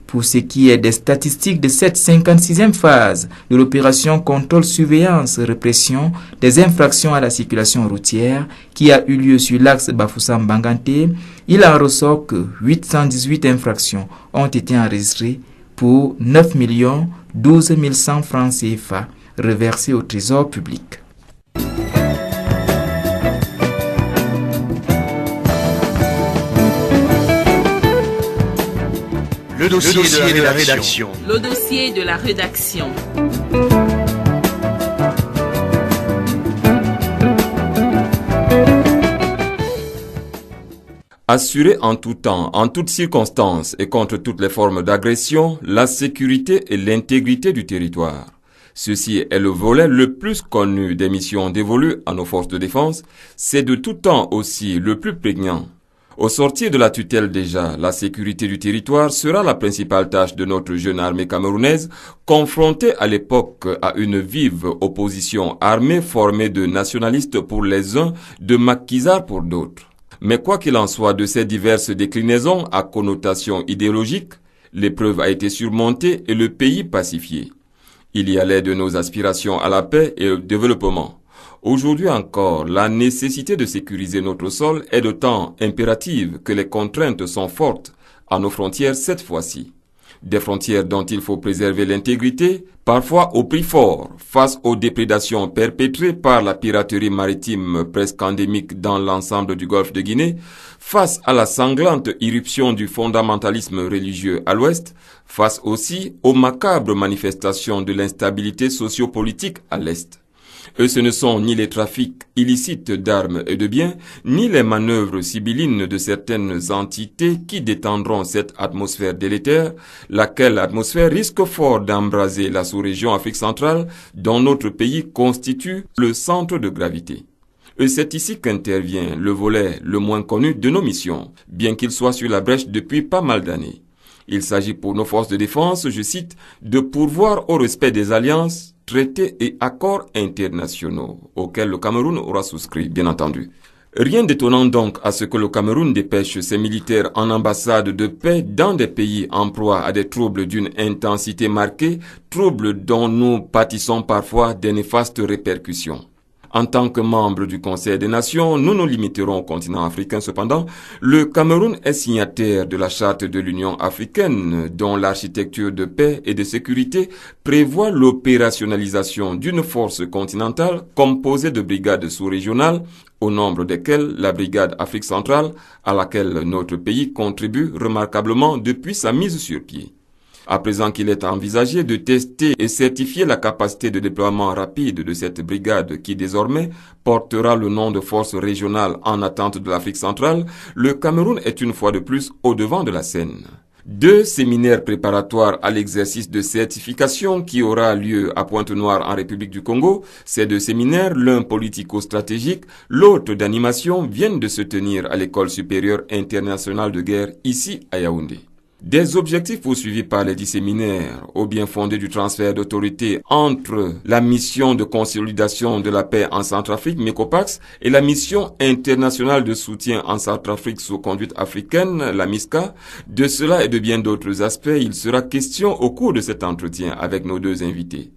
Pour ce qui est des statistiques de cette 56e phase de l'opération contrôle-surveillance-répression des infractions à la circulation routière qui a eu lieu sur l'axe Bafoussam-Bangante, il en ressort que 818 infractions ont été enregistrées pour 9 12 100 francs CFA reversés au trésor public. Le Le dossier de la rédaction. Le dossier de la rédaction. Assurer en tout temps, en toutes circonstances et contre toutes les formes d'agression, la sécurité et l'intégrité du territoire. Ceci est le volet le plus connu des missions dévolues à nos forces de défense. C'est de tout temps aussi le plus prégnant. Au sortir de la tutelle déjà, la sécurité du territoire sera la principale tâche de notre jeune armée camerounaise, confrontée à l'époque à une vive opposition armée formée de nationalistes pour les uns, de maquisards pour d'autres. Mais quoi qu'il en soit de ces diverses déclinaisons à connotation idéologique, l'épreuve a été surmontée et le pays pacifié. Il y allait de nos aspirations à la paix et au développement. Aujourd'hui encore, la nécessité de sécuriser notre sol est d'autant impérative que les contraintes sont fortes à nos frontières cette fois-ci. Des frontières dont il faut préserver l'intégrité, parfois au prix fort, face aux déprédations perpétrées par la piraterie maritime presque endémique dans l'ensemble du golfe de Guinée, face à la sanglante irruption du fondamentalisme religieux à l'ouest, face aussi aux macabres manifestations de l'instabilité sociopolitique à l'est. Ce ne sont ni les trafics illicites d'armes et de biens, ni les manœuvres sibyllines de certaines entités qui détendront cette atmosphère délétère, laquelle atmosphère risque fort d'embraser la sous-région Afrique centrale, dont notre pays constitue le centre de gravité. C'est ici qu'intervient le volet le moins connu de nos missions, bien qu'il soit sur la brèche depuis pas mal d'années. Il s'agit pour nos forces de défense, je cite, de pourvoir au respect des alliances, traités et accords internationaux auxquels le Cameroun aura souscrit, bien entendu. Rien d'étonnant donc à ce que le Cameroun dépêche ses militaires en ambassade de paix dans des pays en proie à des troubles d'une intensité marquée, troubles dont nous pâtissons parfois des néfastes répercussions. En tant que membre du Conseil des Nations, nous nous limiterons au continent africain cependant. Le Cameroun est signataire de la Charte de l'Union africaine, dont l'architecture de paix et de sécurité prévoit l'opérationnalisation d'une force continentale composée de brigades sous-régionales, au nombre desquelles la brigade Afrique centrale, à laquelle notre pays contribue remarquablement depuis sa mise sur pied. À présent qu'il est envisagé de tester et certifier la capacité de déploiement rapide de cette brigade qui désormais portera le nom de force régionale en attente de l'Afrique centrale, le Cameroun est une fois de plus au devant de la scène. 2 séminaires préparatoires à l'exercice de certification qui aura lieu à Pointe-Noire en République du Congo, ces 2 séminaires, l'un politico-stratégique, l'autre d'animation, viennent de se tenir à l'École supérieure internationale de guerre ici à Yaoundé. Des objectifs poursuivis par les 10 séminaires, au bien fondé du transfert d'autorité entre la mission de consolidation de la paix en Centrafrique, MECOPAX, et la mission internationale de soutien en Centrafrique sous conduite africaine, la MISCA. De cela et de bien d'autres aspects, il sera question au cours de cet entretien avec nos 2 invités.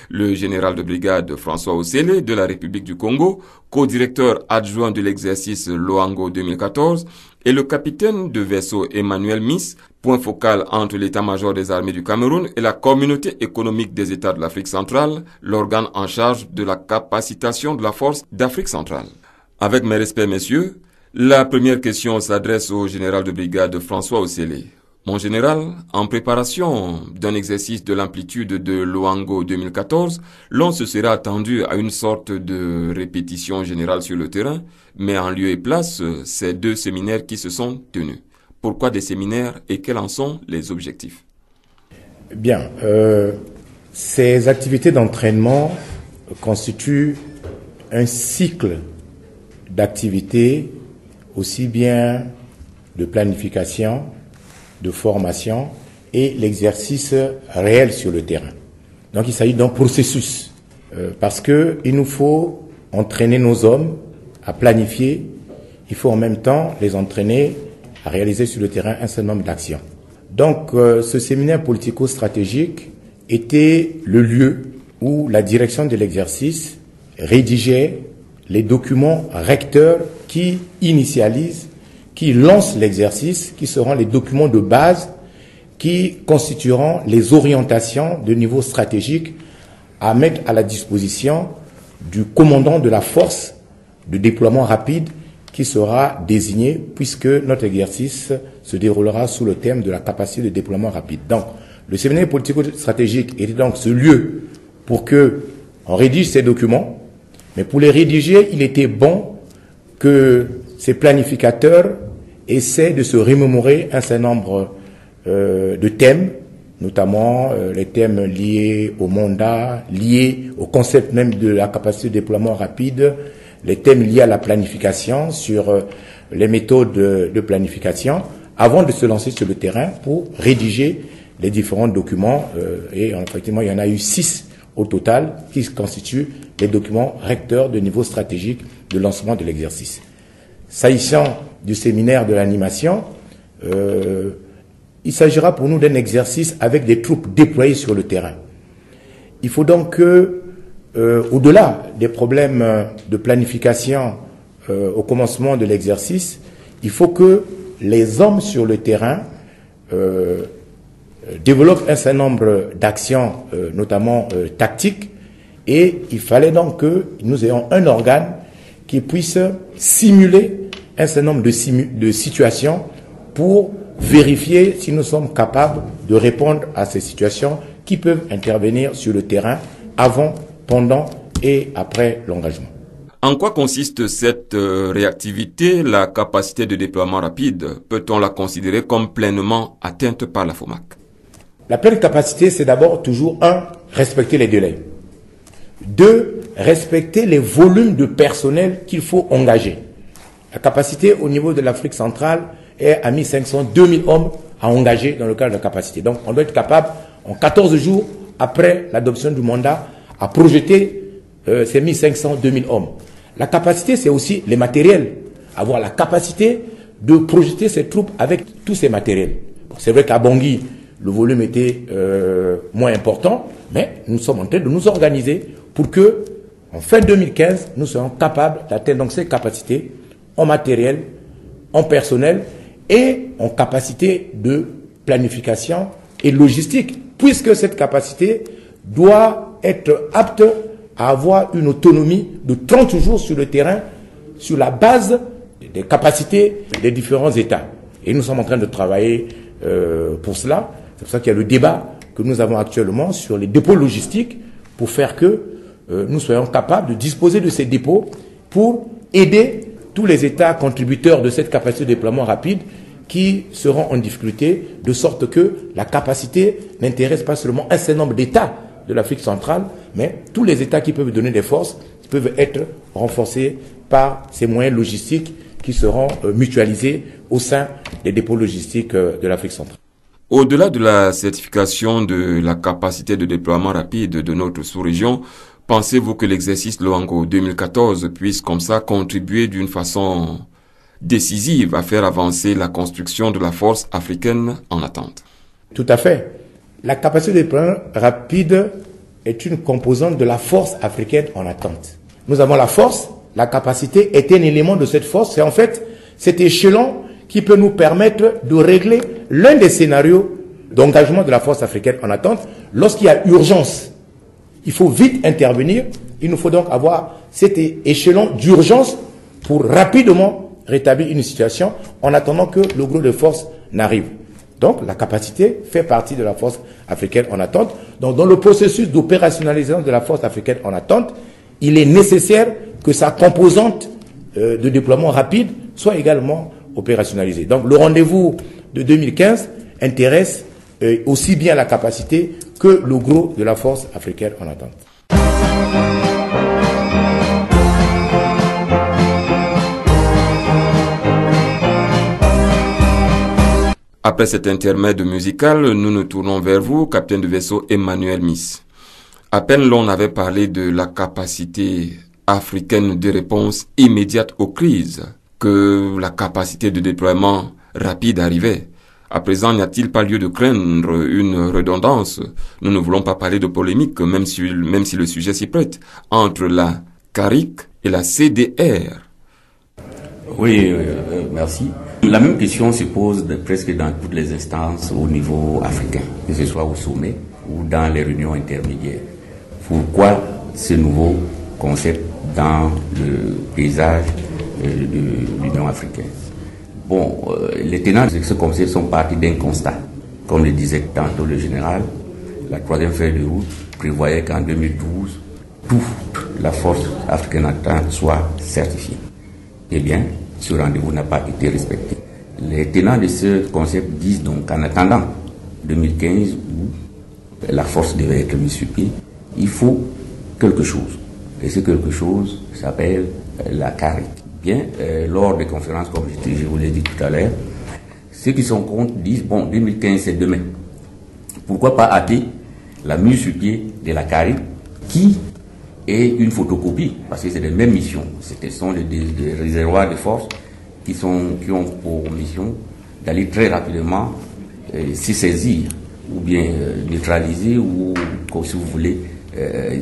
Le général de brigade François Osele de la République du Congo, co-directeur adjoint de l'exercice Loango 2014, et le capitaine de vaisseau Emmanuel Miss, point focal entre l'état-major des armées du Cameroun et la communauté économique des États de l'Afrique centrale, l'organe en charge de la capacitation de la force d'Afrique centrale. Avec mes respects, messieurs, la première question s'adresse au général de brigade François Osele. Mon général, en préparation d'un exercice de l'amplitude de Loango 2014, l'on se sera attendu à une sorte de répétition générale sur le terrain, mais en lieu et place, ces 2 séminaires qui se sont tenus. Pourquoi des séminaires et quels en sont les objectifs? Bien, ces activités d'entraînement constituent un cycle d'activités aussi bien de planification, de formation et l'exercice réel sur le terrain. Donc il s'agit d'un processus parce que il nous faut entraîner nos hommes à planifier, il faut en même temps les entraîner à réaliser sur le terrain un certain nombre d'actions. Donc ce séminaire politico-stratégique était le lieu où la direction de l'exercice rédigeait les documents recteurs qui initialisent, qui lancent l'exercice, qui seront les documents de base, qui constitueront les orientations de niveau stratégique à mettre à la disposition du commandant de la force de déploiement rapide qui sera désigné puisque notre exercice se déroulera sous le thème de la capacité de déploiement rapide. Donc, le séminaire politico-stratégique était donc ce lieu pour que on rédige ces documents, mais pour les rédiger, il était bon que ces planificateurs essaient de se remémorer un certain nombre de thèmes, notamment les thèmes liés au mandat, liés au concept même de la capacité de déploiement rapide, les thèmes liés à la planification, sur les méthodes de planification, avant de se lancer sur le terrain pour rédiger les différents documents. Et effectivement, il y en a eu 6 au total qui constituent les documents recteurs de niveau stratégique de lancement de l'exercice. S'agissant du séminaire de l'animation, il s'agira pour nous d'un exercice avec des troupes déployées sur le terrain. Il faut donc que, au-delà des problèmes de planification au commencement de l'exercice, il faut que les hommes sur le terrain développent un certain nombre d'actions, notamment tactiques, et il fallait donc que nous ayons un organe qui puisse simuler un certain nombre de situations pour vérifier si nous sommes capables de répondre à ces situations qui peuvent intervenir sur le terrain avant, pendant et après l'engagement. En quoi consiste cette réactivité, la capacité de déploiement rapide? Peut-on la considérer comme pleinement atteinte par la FOMAC? La pleine capacité, c'est d'abord toujours, 1, respecter les délais. 2, respecter les volumes de personnel qu'il faut engager. La capacité au niveau de l'Afrique centrale est à 1500, 2000 hommes à engager dans le cadre de la capacité. Donc on doit être capable, en 14 jours après l'adoption du mandat, à projeter ces 1500, 2000 hommes. La capacité, c'est aussi les matériels. Avoir la capacité de projeter ces troupes avec tous ces matériels. Bon, c'est vrai qu'à Bangui, le volume était moins important, mais nous sommes en train de nous organiser pour que, en fin 2015, nous soyons capables d'atteindre donc ces capacités en matériel, en personnel et en capacité de planification et logistique, puisque cette capacité doit être apte à avoir une autonomie de 30 jours sur le terrain, sur la base des capacités des différents États. Et nous sommes en train de travailler pour cela. C'est pour ça qu'il y a le débat que nous avons actuellement sur les dépôts logistiques pour faire que nous soyons capables de disposer de ces dépôts pour aider tous les États contributeurs de cette capacité de déploiement rapide qui seront en difficulté, de sorte que la capacité n'intéresse pas seulement un certain nombre d'États de l'Afrique centrale, mais tous les États qui peuvent donner des forces peuvent être renforcés par ces moyens logistiques qui seront mutualisés au sein des dépôts logistiques de l'Afrique centrale. Au-delà de la certification de la capacité de déploiement rapide de notre sous-région, pensez-vous que l'exercice Loango 2014 puisse comme ça contribuer d'une façon décisive à faire avancer la construction de la force africaine en attente? Tout à fait. La capacité de déploiement rapide est une composante de la force africaine en attente. Nous avons la force, la capacité est un élément de cette force. C'est en fait cet échelon qui peut nous permettre de régler l'un des scénarios d'engagement de la force africaine en attente. Lorsqu'il y a urgence, il faut vite intervenir. Il nous faut donc avoir cet échelon d'urgence pour rapidement rétablir une situation en attendant que le gros de force n'arrive. Donc la capacité fait partie de la force africaine en attente. Donc dans le processus d'opérationnalisation de la force africaine en attente, il est nécessaire que sa composante de déploiement rapide soit également opérationnalisée. Donc le rendez-vous de 2015 intéresse aussi bien la capacité que le gros de la force africaine en attente. Après cet intermède musical, nous nous tournons vers vous, capitaine de vaisseau Emmanuel Miss. À peine l'on avait parlé de la capacité africaine de réponse immédiate aux crises, que la capacité de déploiement rapide arrivait. À présent, n'y a-t-il pas lieu de craindre une redondance? Nous ne voulons pas parler de polémique, même si le sujet s'y prête, entre la CARIC et la CDR. Oui, merci. La même question se pose presque dans toutes les instances au niveau africain, que ce soit au sommet ou dans les réunions intermédiaires. Pourquoi ce nouveau concept dans le paysage de l'Union africaine. Bon, les tenants de ce concept sont partis d'un constat. Comme le disait tantôt le général, la troisième feuille de route prévoyait qu'en 2012, toute la force africaine attente soit certifiée. Eh bien, ce rendez-vous n'a pas été respecté. Les tenants de ce concept disent donc qu'en attendant 2015, où la force devait être mise sur pied, il faut quelque chose. Et ce quelque chose s'appelle la CARIC. Bien, lors des conférences, comme je vous l'ai dit tout à l'heure, ceux qui sont contre disent, bon, 2015 c'est demain. Pourquoi pas hâter la mise sur pied de la CARIC qui est une photocopie, parce que c'est les mêmes missions. Ce sont des réservoirs de force qui ont pour mission d'aller très rapidement s'y saisir, ou bien neutraliser, ou, si vous voulez,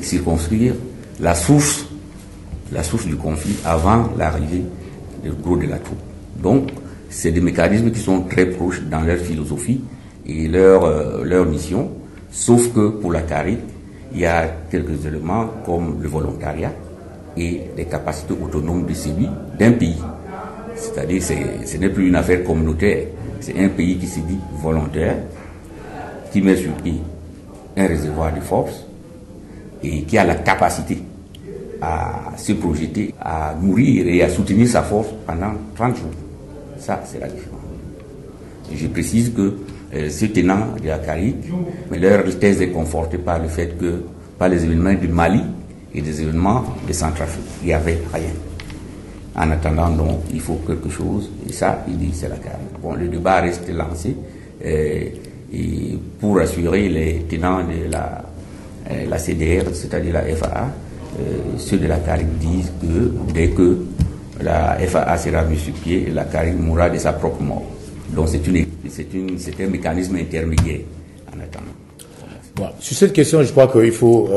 circonscrire la source du conflit avant l'arrivée du gros de la troupe. Donc, c'est des mécanismes qui sont très proches dans leur philosophie et leur mission, sauf que pour la CARIC, il y a quelques éléments comme le volontariat et les capacités autonomes de celui d'un pays. C'est-à-dire ce n'est plus une affaire communautaire, c'est un pays qui se dit volontaire, qui met sur pied un réservoir de force et qui a la capacité à se projeter, à nourrir et à soutenir sa force pendant 30 jours. Ça, c'est la différence. Et je précise que ces tenants de la CARIC, mais leur thèse est confortée par le fait que, par les événements du Mali et des événements de Centrafrique, il n'y avait rien. En attendant, donc, il faut quelque chose, et ça, il dit, c'est la CARIC. Bon, le débat reste lancé, et pour assurer les tenants de la CDR, c'est-à-dire la FAA, ceux de la CARIC disent que dès que la FAA sera mise sur pied, la CARIC mourra de sa propre mort. Donc c'est un mécanisme intermédiaire en attendant. Bon, sur cette question, je crois qu'il faut,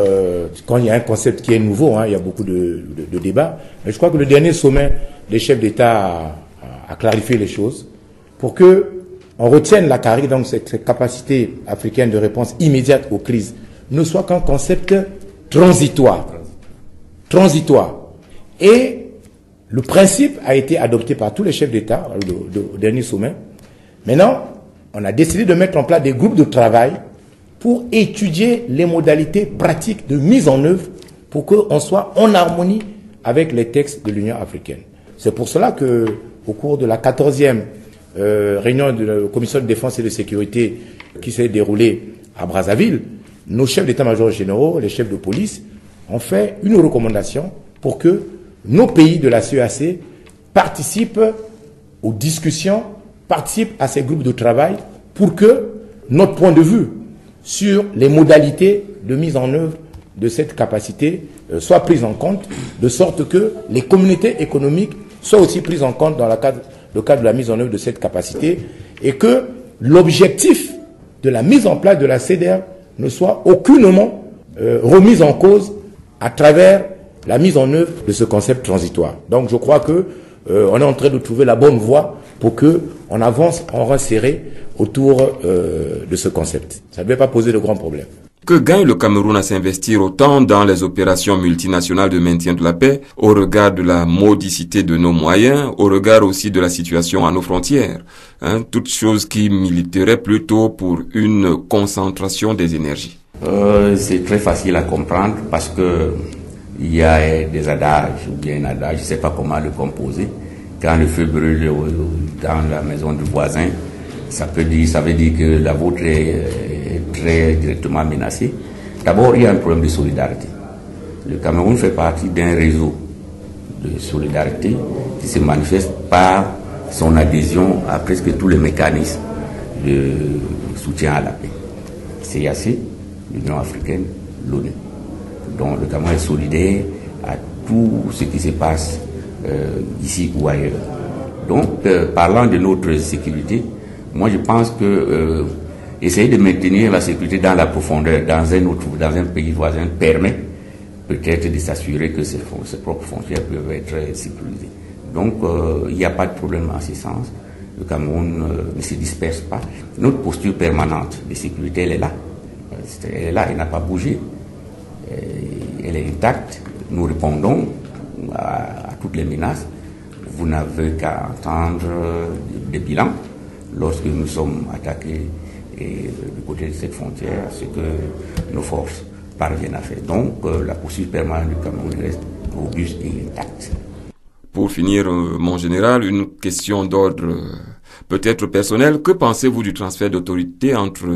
quand il y a un concept qui est nouveau, il y a beaucoup de débats, mais je crois que le dernier sommet des chefs d'État a clarifié les choses pour que on retienne la CARIC, donc cette capacité africaine de réponse immédiate aux crises, ne soit qu'un concept transitoire. Et le principe a été adopté par tous les chefs d'État au dernier sommet. Maintenant, on a décidé de mettre en place des groupes de travail pour étudier les modalités pratiques de mise en œuvre pour qu'on soit en harmonie avec les textes de l'Union africaine. C'est pour cela que, au cours de la 14e réunion de la Commission de défense et de sécurité qui s'est déroulée à Brazzaville, nos chefs d'état-major généraux, les chefs de police, ont fait une recommandation pour que nos pays de la CEAC participent aux discussions, participent à ces groupes de travail pour que notre point de vue sur les modalités de mise en œuvre de cette capacité soit pris en compte, de sorte que les communautés économiques soient aussi prises en compte dans le cadre de la mise en œuvre de cette capacité et que l'objectif de la mise en place de la CDR ne soit aucunement remise en cause à travers la mise en œuvre de ce concept transitoire. Donc je crois que on est en train de trouver la bonne voie pour que on avance en rang serré autour de ce concept. Ça ne devait pas poser de grands problèmes. Que gagne le Cameroun à s'investir autant dans les opérations multinationales de maintien de la paix, au regard de la modicité de nos moyens, au regard aussi de la situation à nos frontières, toutes choses qui militeraient plutôt pour une concentration des énergies? C'est très facile à comprendre parce que il y a des adages, ou bien un adage, je ne sais pas comment le composer. Quand le feu brûle dans la maison du voisin, ça veut dire que la vôtre est très directement menacée. D'abord, il y a un problème de solidarité. Le Cameroun fait partie d'un réseau de solidarité qui se manifeste par son adhésion à presque tous les mécanismes de soutien à la paix. CAC, l'Union africaine, l'ONU. Donc le Cameroun est solidaire à tout ce qui se passe ici ou ailleurs. Donc, parlant de notre sécurité, moi je pense que essayer de maintenir la sécurité dans la profondeur, dans un pays voisin, permet peut-être de s'assurer que ses propres frontières peuvent être sécurisées. Donc, il n'y a pas de problème en ce sens. Le Cameroun ne se disperse pas. Notre posture permanente de sécurité, elle est là. Elle est là, elle n'a pas bougé. Elle est intacte. Nous répondons à toutes les menaces. vous n'avez qu'à entendre des bilans lorsque nous sommes attaqués et du côté de cette frontière, ce que nos forces parviennent à faire. Donc la poursuite permanente du Cameroun reste robuste et intacte. Pour finir, mon général, une question d'ordre peut-être personnel. Que pensez-vous du transfert d'autorité entre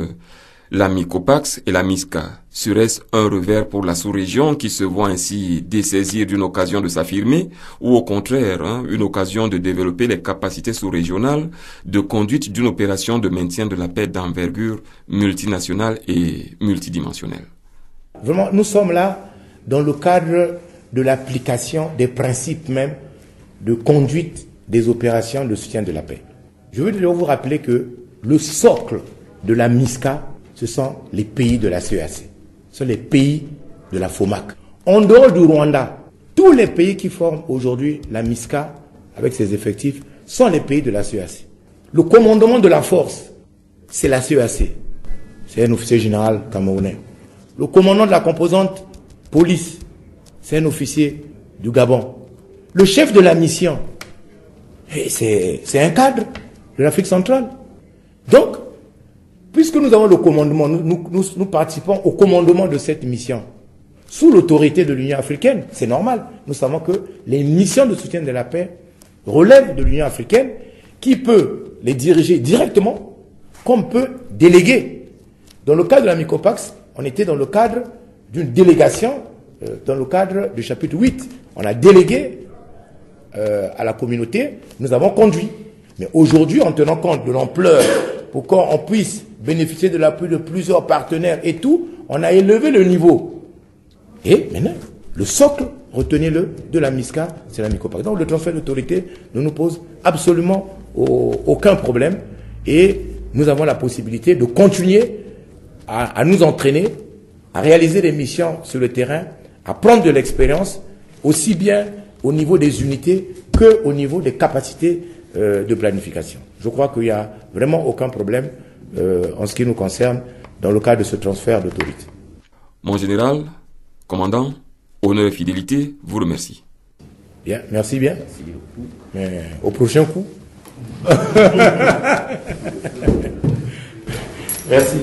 la MICOPAX et la MISCA? Serait-ce un revers pour la sous-région qui se voit ainsi dessaisir d'une occasion de s'affirmer ou au contraire, une occasion de développer les capacités sous-régionales de conduite d'une opération de maintien de la paix d'envergure multinationale et multidimensionnelle? Vraiment, nous sommes là dans le cadre de l'application des principes même de conduite des opérations de soutien de la paix. Je veux vous rappeler que le socle de la MISCA, ce sont les pays de la CEAC, ce sont les pays de la FOMAC. En dehors du Rwanda, tous les pays qui forment aujourd'hui la MISCA avec ses effectifs sont les pays de la CEAC. Le commandement de la force, c'est la CEAC, c'est un officier général camerounais. Le commandant de la composante police, c'est un officier du Gabon. Le chef de la mission, c'est un cadre de l'Afrique centrale. Donc, puisque nous avons le commandement, nous participons au commandement de cette mission, sous l'autorité de l'Union africaine, c'est normal. Nous savons que les missions de soutien de la paix relèvent de l'Union africaine, qui peut les diriger directement, comme peut déléguer. Dans le cadre de la MICOPAX, on était dans le cadre d'une délégation, dans le cadre du chapitre 8. On a délégué à la communauté, nous avons conduit. Mais aujourd'hui, en tenant compte de l'ampleur, pour qu'on puisse bénéficier de l'appui de plusieurs partenaires et tout, on a élevé le niveau. Et maintenant, le socle, retenez-le, de la MISCA, c'est la MICOPAX. Donc le transfert d'autorité ne nous pose absolument aucun problème. Et nous avons la possibilité de continuer à nous entraîner, à réaliser des missions sur le terrain, à prendre de l'expérience, aussi bien au niveau des unités qu'au niveau des capacités de planification. Je crois qu'il n'y a vraiment aucun problème en ce qui nous concerne dans le cadre de ce transfert d'autorité. Mon général, commandant, honneur et fidélité, vous remercie. Bien, merci bien. Mais au prochain coup. Merci.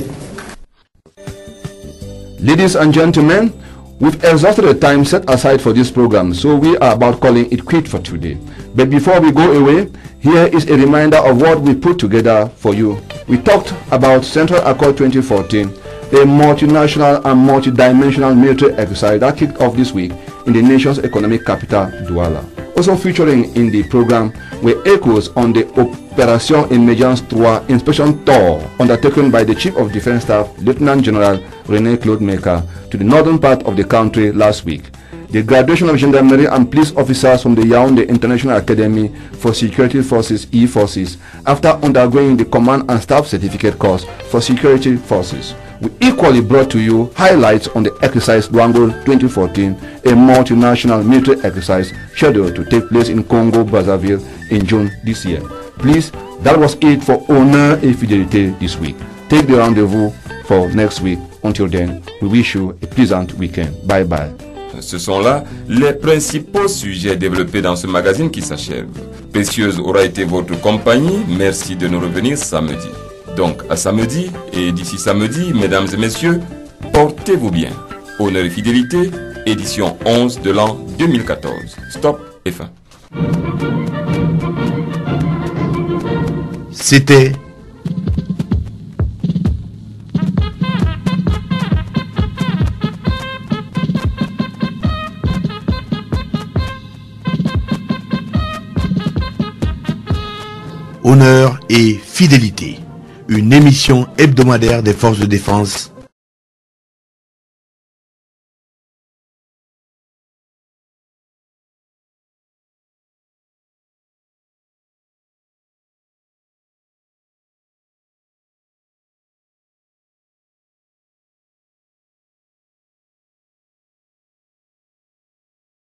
Ladies and gentlemen, we've exhausted the time set aside for this program, so we are about calling it quit for today. But before we go away, here is a reminder of what we put together for you. We talked about Central Accord 2014, a multinational and multi-dimensional military exercise that kicked off this week in the nation's economic capital, Douala. Also featuring in the program were echoes on the Opération Emergence 3 inspection tour undertaken by the Chief of Defense Staff, Lieutenant General René-Claude Meka, to the northern part of the country last week. The graduation of gendarmerie and police officers from the Yaoundé International Academy for Security Forces (E-Forces) after undergoing the Command and Staff Certificate course for Security Forces. We equally brought to you highlights on the exercise Douango 2014, a multinational military exercise scheduled to take place in Congo-Brazzaville in June this year. Please, that was it for Honneur et Fidélité this week. Take the rendezvous for next week. Until then, we wish you a pleasant weekend. Bye bye. Ce sont là les principaux sujets développés dans ce magazine qui s'achève. Précieuse aura été votre compagnie. Merci de nous revenir samedi. Donc à samedi, et d'ici samedi, mesdames et messieurs, portez-vous bien. Honneur et Fidélité, édition 11 de l'an 2014. Stop et fin. C'était Honneur et Fidélité, une émission hebdomadaire des forces de défense